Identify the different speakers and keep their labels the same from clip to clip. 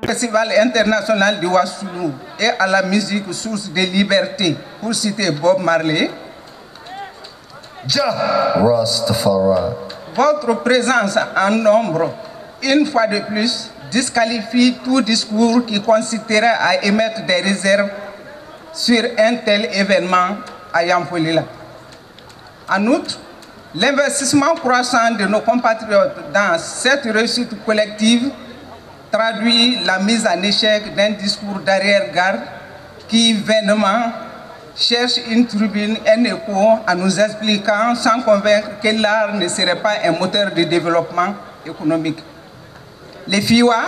Speaker 1: Le Festival international de Wassoulou est à la musique source de liberté, pour citer Bob Marley.
Speaker 2: Rastafari.
Speaker 1: Votre présence en nombre, une fois de plus, disqualifie tout discours qui consisterait à émettre des réserves sur un tel événement à Yamfoulila. En outre, l'investissement croissant de nos compatriotes dans cette réussite collective traduit la mise en échec d'un discours d'arrière-garde qui vainement cherche une tribune, un écho en nous expliquant sans convaincre que l'art ne serait pas un moteur de développement économique. Le FIWA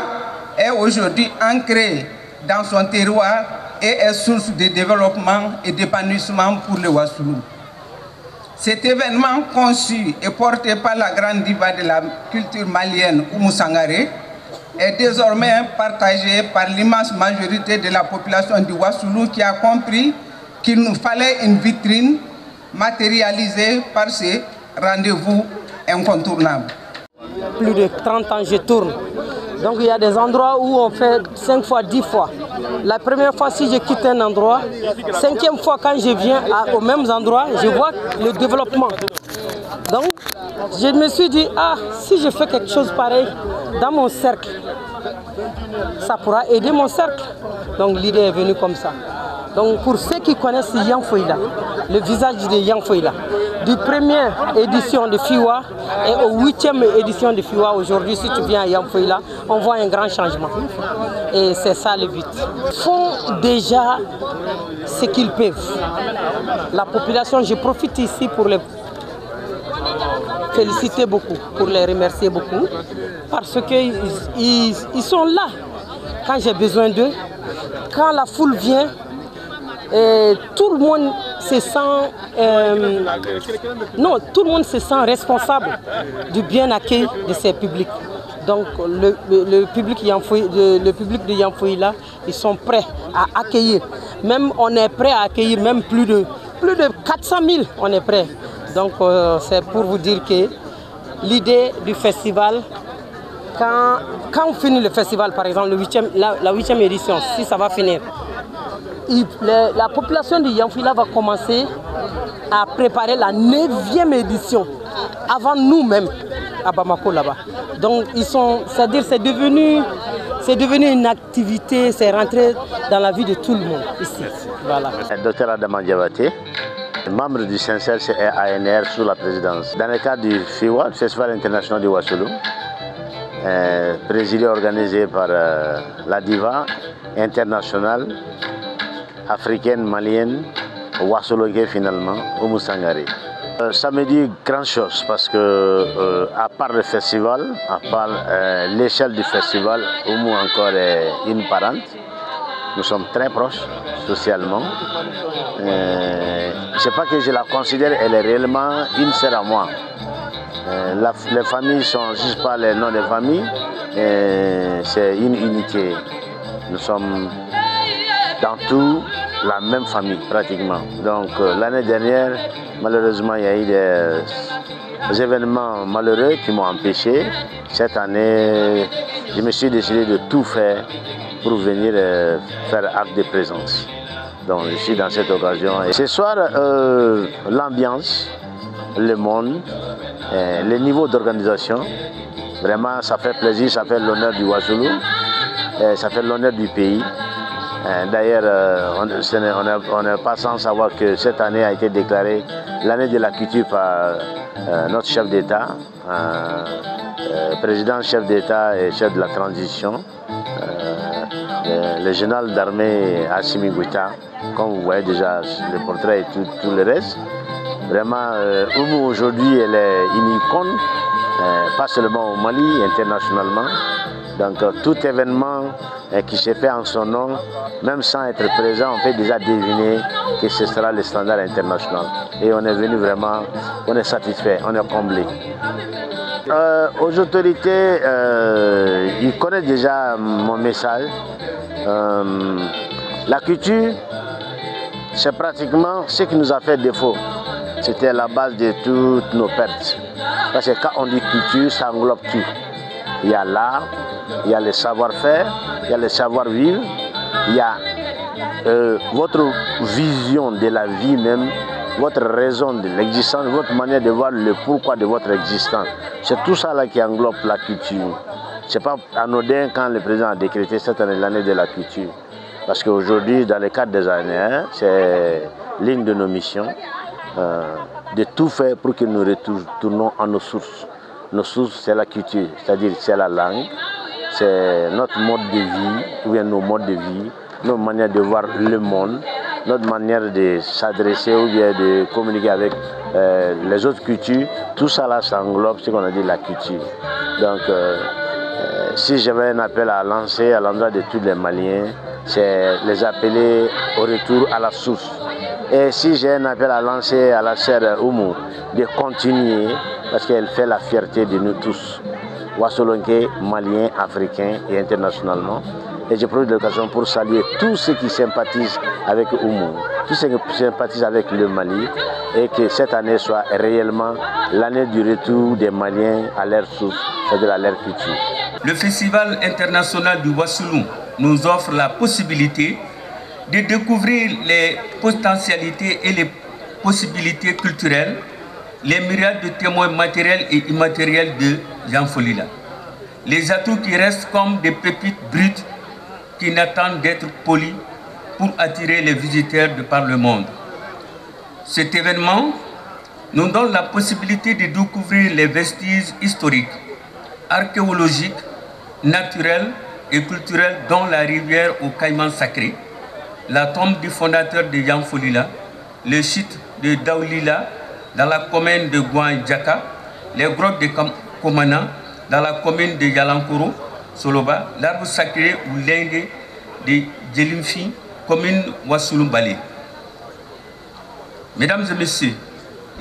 Speaker 1: est aujourd'hui ancré dans son terroir et est source de développement et d'épanouissement pour le Wassoulou. Cet événement conçu et porté par la grande diva de la culture malienne, Oumou Sangaré, est désormais partagé par l'immense majorité de la population du Wassoulou qui a compris qu'il nous fallait une vitrine matérialisée par ces rendez-vous incontournables.
Speaker 3: Plus de 30 ans, je tourne. Donc il y a des endroits où on fait 5 fois, 10 fois. La première fois, si je quitte un endroit, 5e fois quand je viens aux mêmes endroits, je vois le développement. Donc je me suis dit, ah, si je fais quelque chose pareil dans mon cercle, ça pourra aider mon cercle. Donc l'idée est venue comme ça. Donc pour ceux qui connaissent Yamfoyla, le visage de Yamfoyla, du première édition de FIWA et au 8e édition de FIWA aujourd'hui, si tu viens à Yamfoyla, on voit un grand changement. Et c'est ça le but. Ils font déjà ce qu'ils peuvent. La population, je profite ici pour les féliciter beaucoup, pour les remercier beaucoup, parce qu'ils sont là quand j'ai besoin d'eux, quand la foule vient. Et tout le monde se sent tout le monde se sent responsable du bien accueil de ces publics. Donc le public de Yamfoyla, ils sont prêts à accueillir. Même on est prêt à accueillir même plus de 400 000, on est prêt. Donc c'est pour vous dire que l'idée du festival, quand on finit le festival, par exemple la 8e édition, si ça va finir, la population de Yamfoyla va commencer à préparer la 9e édition avant nous-mêmes à Bamako là-bas. Donc c'est-à-dire c'est devenu une activité, c'est rentré dans la vie de tout le monde ici. Voilà.
Speaker 4: Dr Adama Diabaté, membre du CNCRC et ANR sous la présidence. Dans le cadre du FIWA, le Festival international du Wassoulou, présidé et organisé par la diva internationale africaine, malienne, Wassoulougué finalement, Oumou Sangaré. Ça me dit grand chose parce que, à part le festival, à part l'échelle du festival, Oumou encore est une parente. Nous sommes très proches socialement. Je ne sais pas que je la considère, elle est réellement une sœur à moi. Les familles ne sont juste pas les noms des familles, c'est une unité. Nous sommes dans tout la même famille pratiquement. Donc l'année dernière, malheureusement, il y a eu des événements malheureux qui m'ont empêché. Cette année, je me suis décidé de tout faire pour venir faire acte de présence. Donc je suis dans cette occasion. Et ce soir, l'ambiance, le monde, le niveau d'organisation, vraiment ça fait plaisir, ça fait l'honneur du Wassoulou, ça fait l'honneur du pays. D'ailleurs, on n'est pas sans savoir que cette année a été déclarée l'année de la culture par notre chef d'État, président, chef d'État et chef de la transition, le général d'armée Assimi Goïta, comme vous voyez déjà le portrait et tout le reste. Vraiment, Oumou aujourd'hui, elle est une icône, pas seulement au Mali, internationalement. Donc tout événement qui se fait en son nom, même sans être présent, on peut déjà deviner que ce sera le standard international. Et on est venu vraiment, on est satisfait, on est comblé. Aux autorités, ils connaissent déjà mon message. La culture, c'est pratiquement ce qui nous a fait défaut. c'était la base de toutes nos pertes. Parce que quand on dit culture, ça englobe tout. Il y a l'art, il y a le savoir-faire, il y a le savoir-vivre, il y a votre vision de la vie même, votre raison de l'existence, votre manière de voir le pourquoi de votre existence. C'est tout ça là qui englobe la culture. Ce n'est pas anodin quand le président a décrété cette année l'année de la culture. Parce qu'aujourd'hui, dans le cadre des années, c'est l'une de nos missions, de tout faire pour que nous retournons à nos sources. Nos sources, c'est la culture, c'est-à-dire c'est la langue, c'est notre mode de vie, ou bien nos modes de vie, notre manière de voir le monde, notre manière de s'adresser ou bien de communiquer avec les autres cultures. Tout ça là, ça englobe ce qu'on a dit la culture. Donc, si j'avais un appel à lancer à l'endroit de tous les Maliens, c'est les appeler au retour à la source. Et si j'ai un appel à lancer à la sœur Oumou, de continuer, parce qu'elle fait la fierté de nous tous, Wassolonké, Maliens, Africains et internationalement. Et je profite de l'occasion pour saluer tous ceux qui sympathisent avec Oumou, tous ceux qui sympathisent avec le Mali, et que cette année soit réellement l'année du retour des Maliens à leur source, c'est-à-dire à leur culture.
Speaker 5: Le Festival international du Wassoulou nous offre la possibilité de découvrir les potentialités et les possibilités culturelles, les myriades de témoins matériels et immatériels de Jean Folila. Les atouts qui restent comme des pépites brutes qui n'attendent d'être polis pour attirer les visiteurs de par le monde. Cet événement nous donne la possibilité de découvrir les vestiges historiques, archéologiques, naturels et culturels dont la rivière au Caïman sacré, la tombe du fondateur de Yanfolila, le site de Daoulila dans la commune de Gouandjaka, les grottes de Komana dans la commune de Yalankoro, Soloba, l'arbre sacré ou l'Inde de Djelimfi, commune Wassoulou-Balé. Mesdames et messieurs,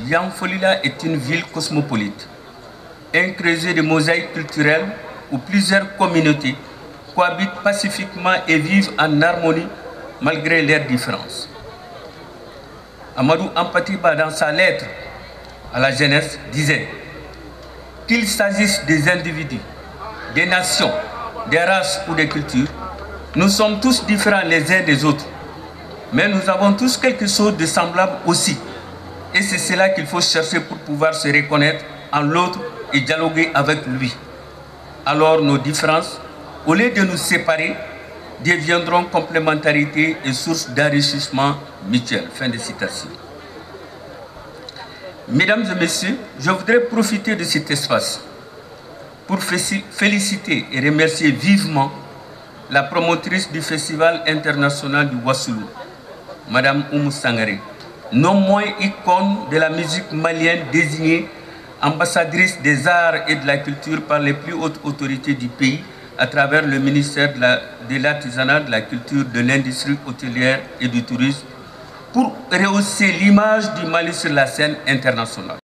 Speaker 5: Yanfolila est une ville cosmopolite, un creuset de mosaïques culturelles où plusieurs communautés cohabitent pacifiquement et vivent en harmonie malgré leurs différences. Amadou Ampatiba, dans sa lettre à la jeunesse, disait qu'il s'agisse des individus, des nations, des races ou des cultures, nous sommes tous différents les uns des autres, mais nous avons tous quelque chose de semblable aussi. Et c'est cela qu'il faut chercher pour pouvoir se reconnaître en l'autre et dialoguer avec lui. Alors nos différences, au lieu de nous séparer, deviendront complémentarité et source d'enrichissement mutuel. Fin de citation. Mesdames et messieurs, je voudrais profiter de cet espace pour féliciter et remercier vivement la promotrice du Festival international du Wassoulou, Madame Oumou Sangaré, non moins icône de la musique malienne désignée ambassadrice des arts et de la culture par les plus hautes autorités du pays à travers le ministère de l'artisanat, de la culture, de l'industrie hôtelière et du tourisme pour rehausser l'image du Mali sur la scène internationale.